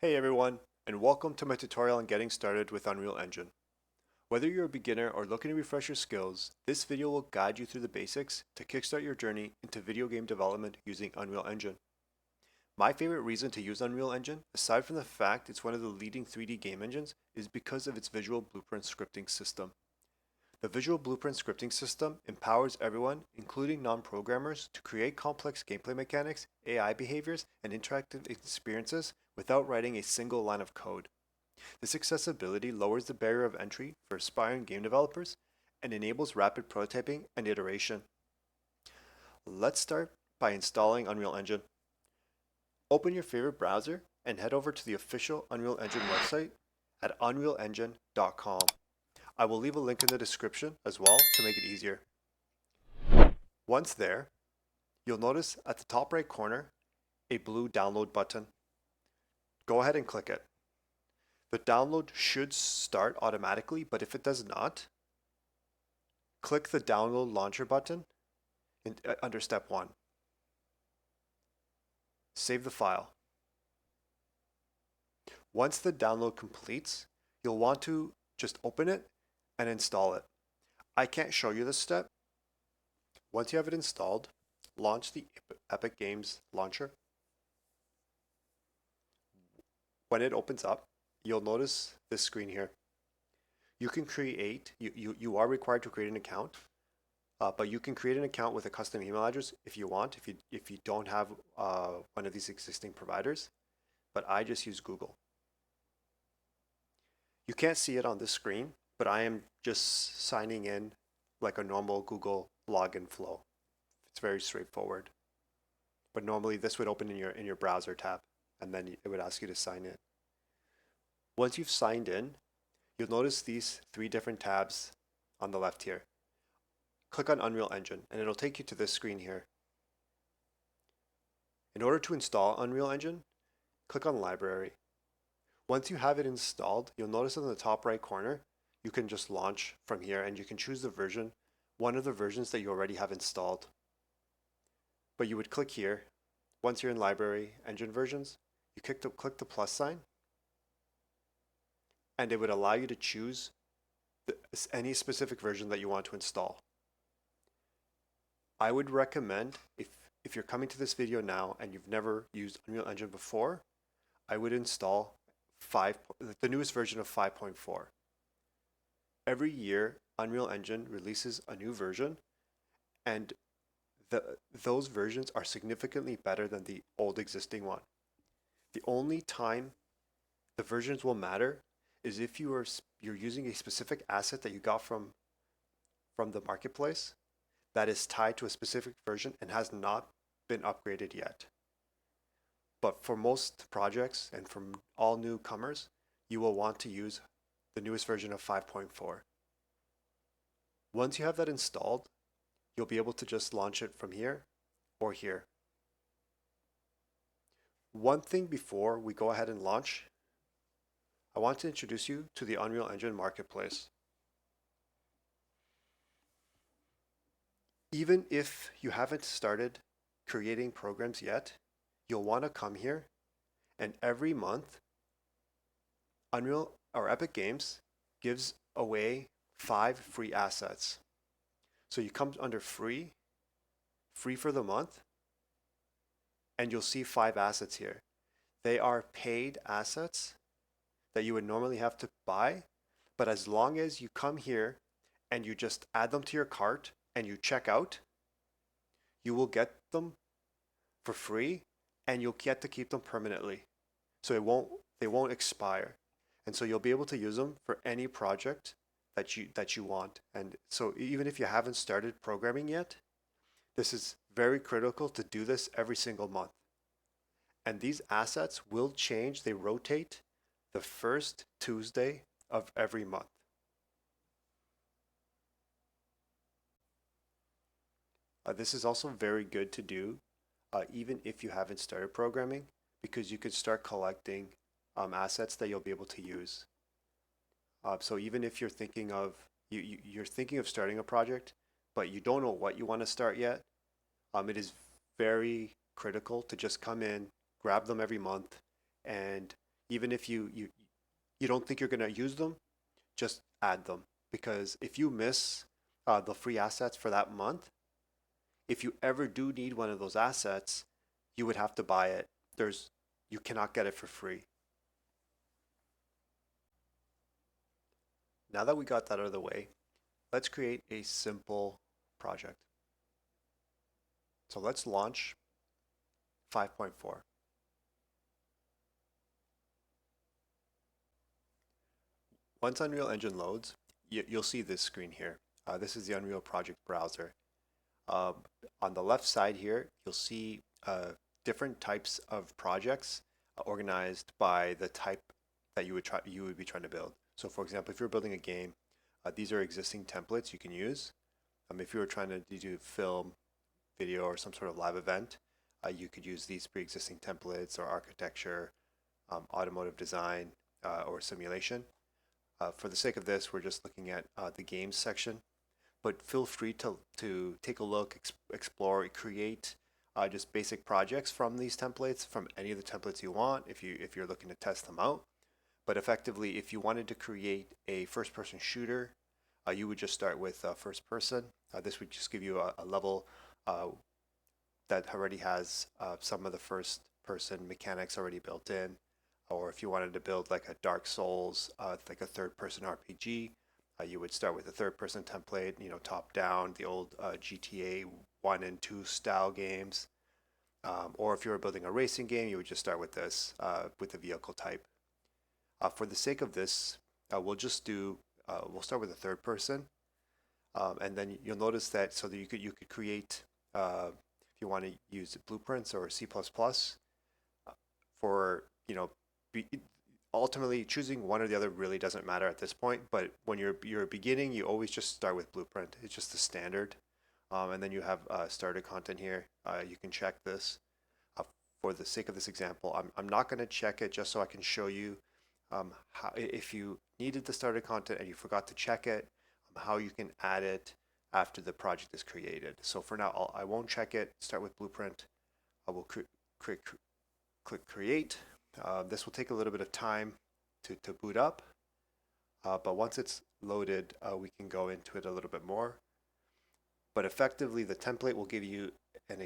Hey everyone, and welcome to my tutorial on getting started with Unreal Engine. Whether you're a beginner or looking to refresh your skills, this video will guide you through the basics to kickstart your journey into video game development using Unreal Engine. My favorite reason to use Unreal Engine, aside from the fact it's one of the leading 3D game engines, is because of its visual blueprint scripting system. The visual blueprint scripting system empowers everyone, including non-programmers, to create complex gameplay mechanics, AI behaviors, and interactive experiences without writing a single line of code. This accessibility lowers the barrier of entry for aspiring game developers and enables rapid prototyping and iteration. Let's start by installing Unreal Engine. Open your favorite browser and head over to the official Unreal Engine website at unrealengine.com. I will leave a link in the description as well to make it easier. Once there, you'll notice at the top right corner a blue download button. Go ahead and click it. The download should start automatically, but if it does not, click the download launcher button under step 1. Save the file. Once the download completes, you'll want to just open it and install it. I can't show you this step. Once you have it installed, launch the Epic Games launcher. When it opens up, you'll notice this screen here. You can create, you are required to create an account, but you can create an account with a custom email address if you want, if you don't have one of these existing providers, but I just use Google. You can't see it on this screen, but I am just signing in like a normal Google login flow. It's very straightforward. But normally this would open in your browser tab, and then it would ask you to sign in. Once you've signed in, you'll notice these 3 different tabs on the left here. Click on Unreal Engine, and it'll take you to this screen here. In order to install Unreal Engine, click on Library. Once you have it installed, you'll notice in the top right corner, you can just launch from here and you can choose the version, one of the versions that you already have installed. But you would click here. Once you're in Library, Engine Versions, you click the plus sign, and it would allow you to choose any specific version that you want to install. I would recommend, if you're coming to this video now and you've never used Unreal Engine before, I would install the newest version of 5.4. Every year, Unreal Engine releases a new version, and those versions are significantly better than the old existing one. The only time the versions will matter is if you're using a specific asset that you got from the marketplace that is tied to a specific version and has not been upgraded yet. But for most projects and from all newcomers, you will want to use the newest version of 5.4. Once you have that installed, you'll be able to just launch it from here or here. One thing before we go ahead and launch, I want to introduce you to the Unreal Engine Marketplace. Even if you haven't started creating programs yet, you'll want to come here, and every month Unreal or Epic Games gives away 5 free assets. So you come under free for the month, and you'll see 5 assets here. They are paid assets that you would normally have to buy, but as long as you come here and you just add them to your cart and you check out, you will get them for free, and you'll get to keep them permanently. So they won't expire. And so you'll be able to use them for any project that you want. And so even if you haven't started programming yet, this is very critical to do this every single month. And these assets will change, they rotate the first Tuesday of every month. This is also very good to do even if you haven't started programming, because you could start collecting assets that you'll be able to use. So even if you're thinking of you're thinking of starting a project, but you don't know what you want to start yet, it is very critical to just come in, grab them every month, and Even if you don't think you're going to use them, just add them. Because if you miss the free assets for that month, if you ever do need one of those assets, you would have to buy it. You cannot get it for free. Now that we got that out of the way, let's create a simple project. So let's launch 5.4. Once Unreal Engine loads, you'll see this screen here. This is the Unreal Project browser. Um, on the left side here, you'll see different types of projects organized by the type that you would be trying to build. So for example, if you're building a game, these are existing templates you can use. If you were trying to do film, video, or some sort of live event, you could use these pre-existing templates or architecture, automotive design, or simulation. For the sake of this, we're just looking at the games section, but feel free to take a look, explore, create just basic projects from these templates, from any of the templates you want, if you're looking to test them out. But effectively, if you wanted to create a first-person shooter, you would just start with first person. This would just give you a level that already has some of the first person mechanics already built in. Or if you wanted to build like a Dark Souls, like a third person RPG, you would start with a third person template, top down, the old GTA 1 and 2 style games. Or if you were building a racing game, you would just start with this, with the vehicle type. For the sake of this, we'll start with a third person. And then you'll notice that so that you could create, if you want to use blueprints or C++, for, be, ultimately choosing one or the other really doesn't matter at this point. But when you're beginning, you always just start with blueprint. It's just the standard. And then you have starter content here. You can check this. For the sake of this example, I'm not going to check it just so I can show you how, if you needed the starter content and you forgot to check it, how you can add it after the project is created. So for now, I won't check it. Start with blueprint. I will click create. This will take a little bit of time to boot up, but once it's loaded, we can go into it a little bit more. But effectively, the template will give you a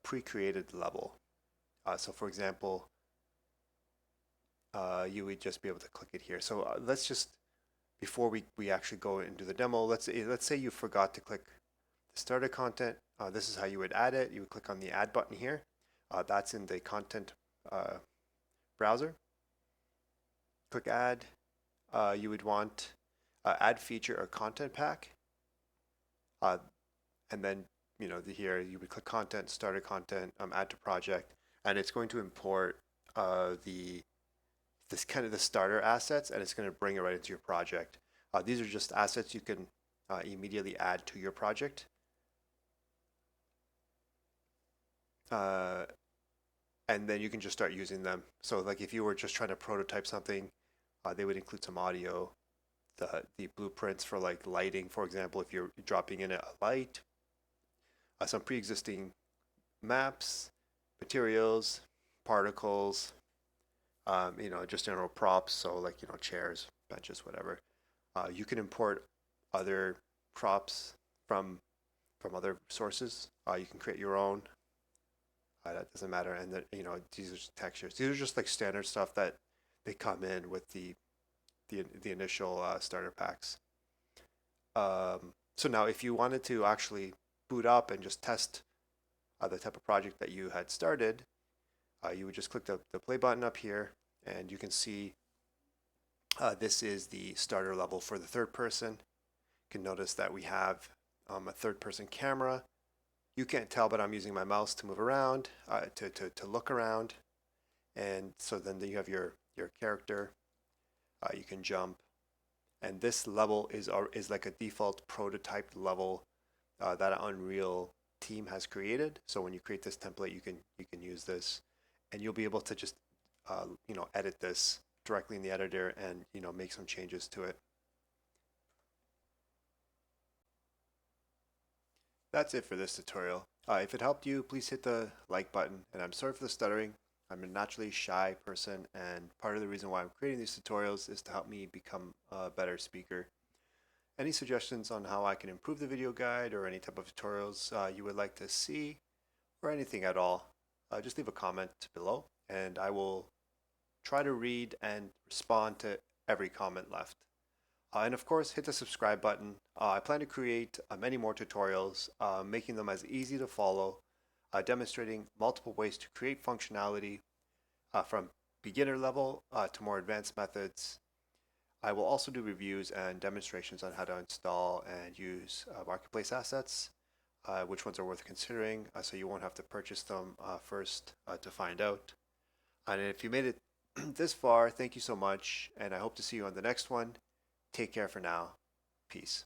pre-created level. So for example, you would just be able to click it here. So let's just, before we actually go into the demo, let's say you forgot to click the starter content. This is how you would add it. You would click on the add button here. That's in the content browser. Click add. You would want add feature or content pack. And then here you would click content, starter content, add to project, and it's going to import this kind of the starter assets, and it's going to bring it right into your project. These are just assets you can immediately add to your project. And then you can just start using them. So like if you were just trying to prototype something, they would include some audio, the blueprints for like lighting, for example, if you're dropping in a light, some pre-existing maps, materials, particles, just general props. So like, chairs, benches, whatever. You can import other props from other sources. You can create your own. That doesn't matter. And then, these are just textures. These are just like standard stuff that they come in with the initial starter packs. So now if you wanted to actually boot up and just test the type of project that you had started, you would just click the play button up here, and you can see this is the starter level for the third person. You can notice that we have a third person camera. You can't tell, but I'm using my mouse to move around, to look around. And so then you have your character. You can jump. And this level is like a default prototype level that Unreal team has created. So when you create this template, you can use this, and you'll be able to just edit this directly in the editor and make some changes to it. That's it for this tutorial. If it helped you, please hit the like button, and I'm sorry for the stuttering. I'm a naturally shy person, and part of the reason why I'm creating these tutorials is to help me become a better speaker. Any suggestions on how I can improve the video guide or any type of tutorials you would like to see or anything at all, just leave a comment below and I will try to read and respond to every comment left. And of course, hit the subscribe button. I plan to create many more tutorials, making them as easy to follow, demonstrating multiple ways to create functionality from beginner level to more advanced methods. I will also do reviews and demonstrations on how to install and use marketplace assets, which ones are worth considering, so you won't have to purchase them first to find out. And if you made it this far, thank you so much, and I hope to see you on the next one. Take care for now. Peace.